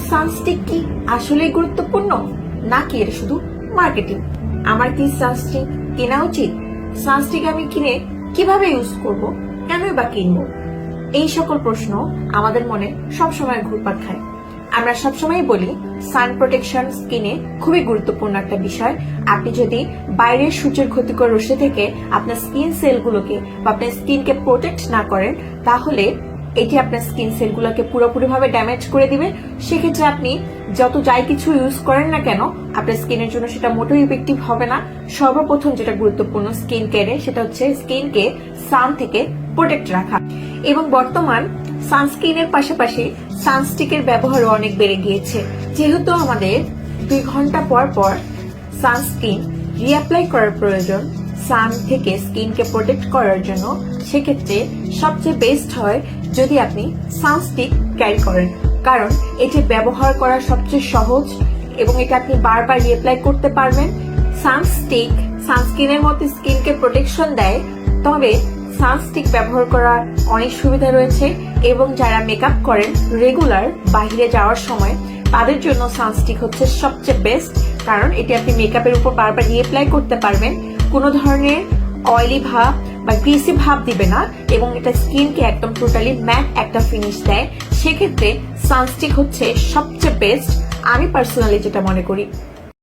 সানস্টিক কি আসলেই গুরুত্বপূর্ণ নাকি এটা শুধু মার্কেটিং? আমার কি সানস্টিক কেনা উচিত? সানস্টিক আমি কিনে কিভাবে ইউজ করব, কেনই বা কিনবো? এই সকল প্রশ্ন আমাদের মনে সবসময় ঘুরপাক খায়। আমরা সবসময় বলি সান প্রোটেকশন স্কিনে খুবই গুরুত্বপূর্ণ একটা বিষয়। আপনি যদি বাইরের সূর্যের ক্ষতিকর রশ্মি থেকে আপনার স্কিন সেলগুলোকে বা আপনার স্কিনকে প্রোটেক্ট না করেন, তাহলে এটি আপনার স্কিন সেলগুলোকে পুরোপুরিভাবে ড্যামেজ করে দিবে। সেক্ষেত্রে আপনি যত যাই কিছু ইউজ করেন না কেন, আপনার স্কিনের জন্য সেটা মোটেও ইফেক্টিভ হবে না। সর্বপ্রথম যেটা গুরুত্বপূর্ণ স্কিন কেয়ারে, সেটা হচ্ছে স্কিনকে সান থেকে প্রোটেক্ট রাখা। এবং বর্তমান সানস্ক্রিনের পাশাপাশি সানস্টিকের ব্যবহারও অনেক বেড়ে গিয়েছে। যেহেতু আমাদের 2 ঘন্টা পর পর সানস্ক্রিন রিঅ্যাপ্লাই করার প্রয়োজন সান থেকে স্কিনকে প্রোটেক্ট করার জন্য, সেক্ষেত্রে সবচেয়ে বেস্ট হয় যদি আপনি সানস্টিক ক্যারি করেন, কারণ এটি ব্যবহার করা সবচেয়ে সহজ এবং এটা আপনি বারবার রিঅ্যাপ্লাই করতে পারবেন। সানস্টিক সানস্ক্রিনের মতো স্কিনকে প্রোটেকশন দেয়, তবে সানস্টিক ব্যবহার করার অনেক সুবিধা রয়েছে এবং যারা মেকআপ করেন রেগুলার বাইরে যাওয়ার সময়, তাদের জন্য সানস্টিক হচ্ছে সবচেয়ে বেস্ট, কারণ এটি আপনি মেকআপের উপর বারবার রিঅ্যাপ্লাই করতে পারবেন। কোনো ধরনের অয়েলি ভাব বা গ্রিসি ভাব দিবে না এবং এটা স্কিনকে একদম টোটালি ম্যাট একটা ফিনিশ দেয়। সেক্ষেত্রে সানস্টিক হচ্ছে সবচেয়ে বেস্ট, আমি পার্সোনালি যেটা মনে করি।